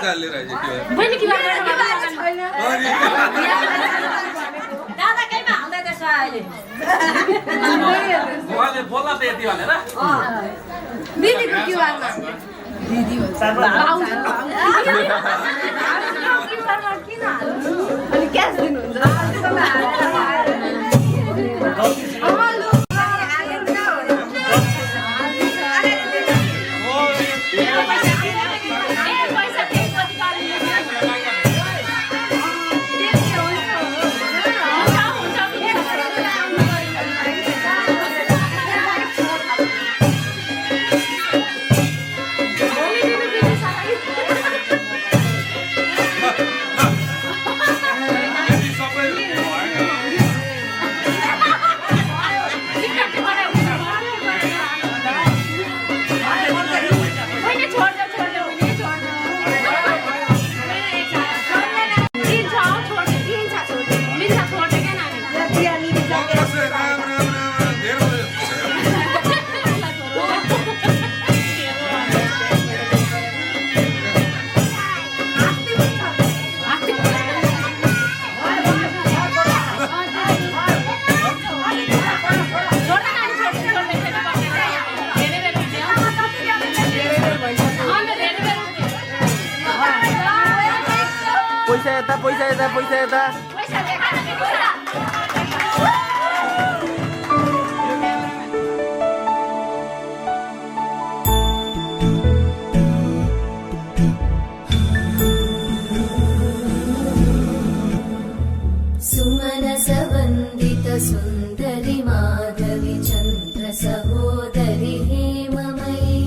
कालले रहेछ के मैले के गर्नु छैन दादा केमा आउँदै त्यसो अहिले उहाँले बोल्ला त यति भनेर दिदीको के गर्नु दिदी हो किन अनि क्यास दिनुहुन्छ पैसा यता सुमनसवन्दित सुन्दरि माधवी चन्द्र सहोदरि हेममयी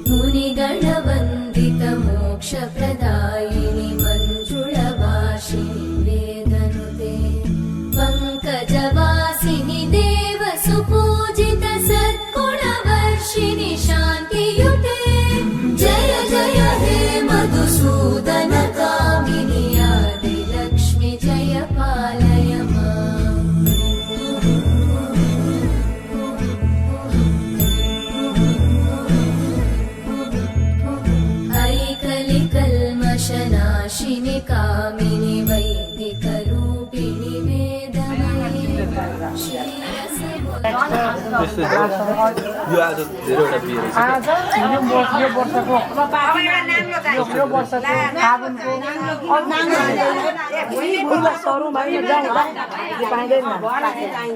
मुनिगणवन्दित मोक्षप्रदायिनि मञ्जुळभाषिणि वेदनुते पङ्कजवासिनि देव सुपूजित सद्गुणवर्षिणि शान्तियुते जय जय हे मधुसूदन कामिनि आदिलक्ष्मि जय पालय माम् ऐकलिकल्मषनाशिनि कामिनि वैदिकरूपिणि वेदमयि यो आज धेरैवटा बिहे रहेछ आज यो वर्षको फागुनको सरू भयो पाइँदैन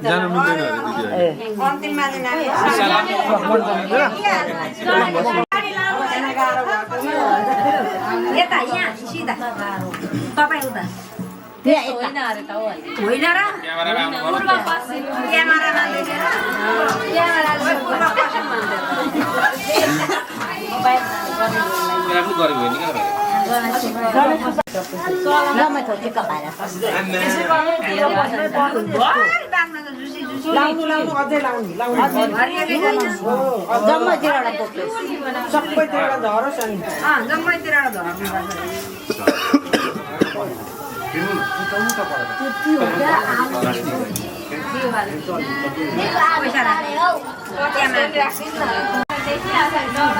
जानु मिल्दैन यता यहाँ सिधा तपाईँ उता होइन अरे त होइन र पूर्व पश्चिम क्यामेरामा देखेर क्यामेराले पूर्व पश्चिम सबैतिर झरोस् अनि जम्मैतिर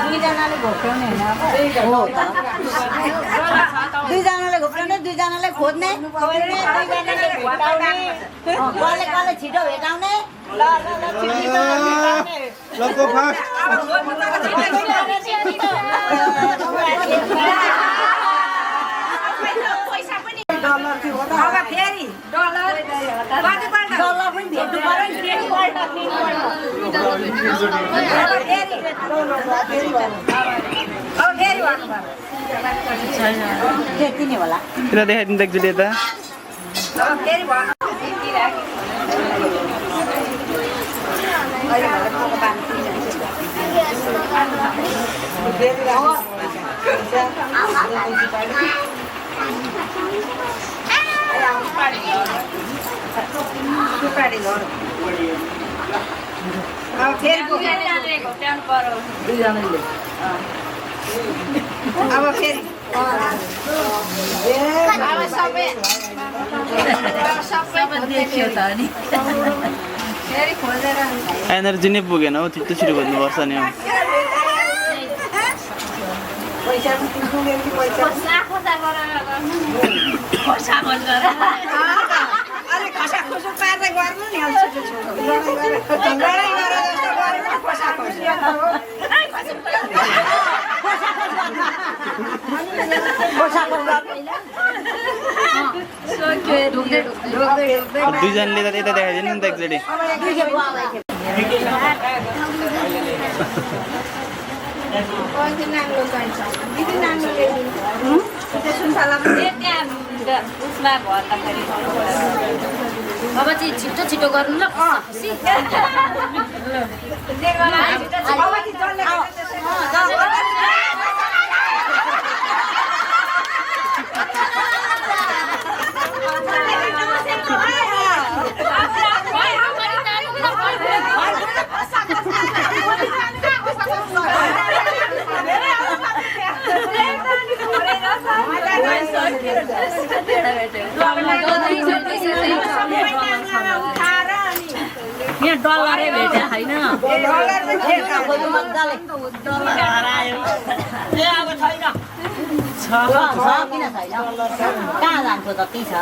दुईजनाले घोप्याउने दुईजनाले घोप्याउने दुईजनाले खोज्ने दुईजनाले भेटाउने कसले कसले छिटो भेटाउने त्यति नै होला देखाइदिनु एकचोटि यता एनर्जी नै पुगेन हौ छिटो छिटो भन्नुपर्छ नि पैसा सुनेँ कि पैसा अरे खसा खुसु पार्दै गर्नु नि अल्छी छोड्नु लडाई गरेर जस्तो गरेर खसा खुसु दुईजनाले त यता देखाइदिनु नि त एकचोटि अब चाहिँ छिटो छिटो गर्नु ल यहाँ डलरै भेट्यो होइन किन छैन कहाँ जान्छ जति छ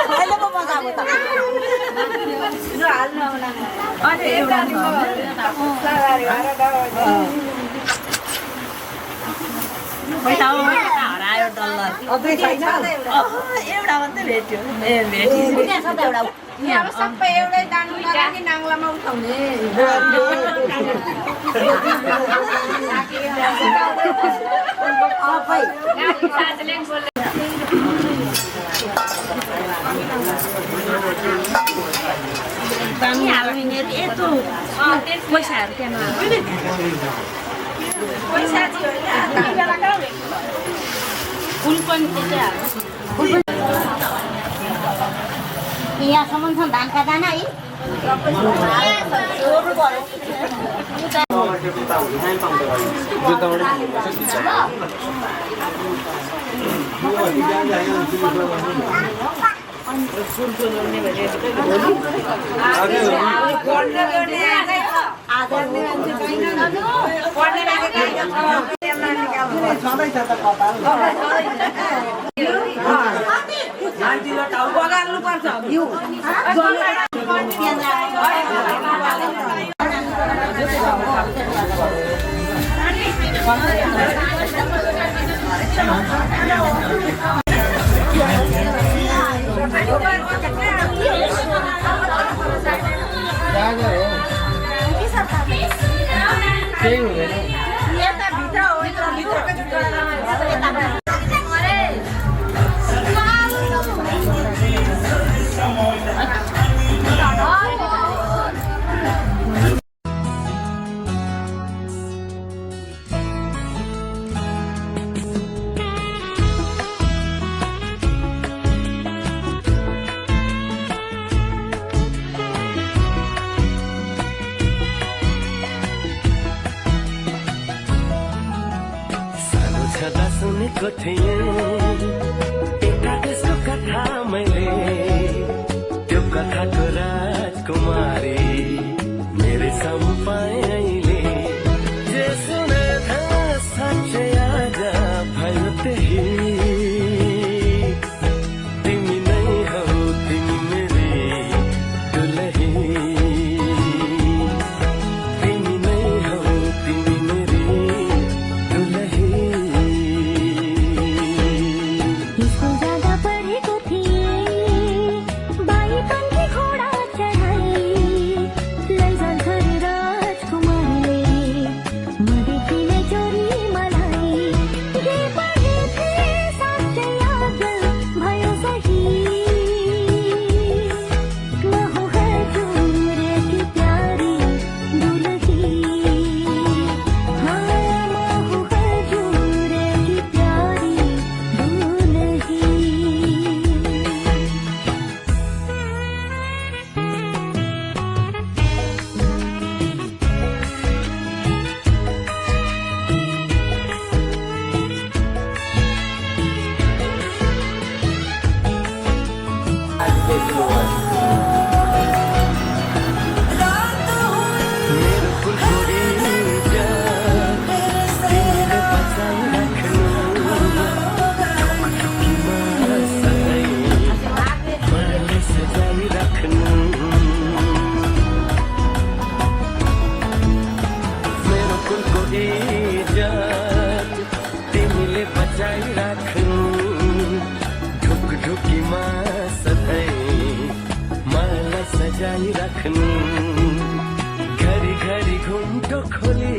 अहिले पो मजाको त हरायो डल्लर एउटा मात्रै भेट्यो अब सबै एउटै दानु लागि नाङ्लामा उठाउने पैसाहरू त्यहाँ फुल पनि यहाँसम्म छ धानका दाना है बगाल्नु पर्छ केही हुँदैन सुनेको थिएँ एउटा त्यसको कथा मैले त्यो कथाको राजकुमारी मेरो सामु पाएँ अहिले जे सुने था साँच्चै आज भयो त्यही तिमी नै हौ तिमी मेरी दुलही तिमी नै हौ तिमी मेरी दुलही मेरी जान तिमीले बचाइ राख्नु ढुकढुकीमा सधैँ मलाई सजाइ राख्नु घरी घरी घुम्टो खोली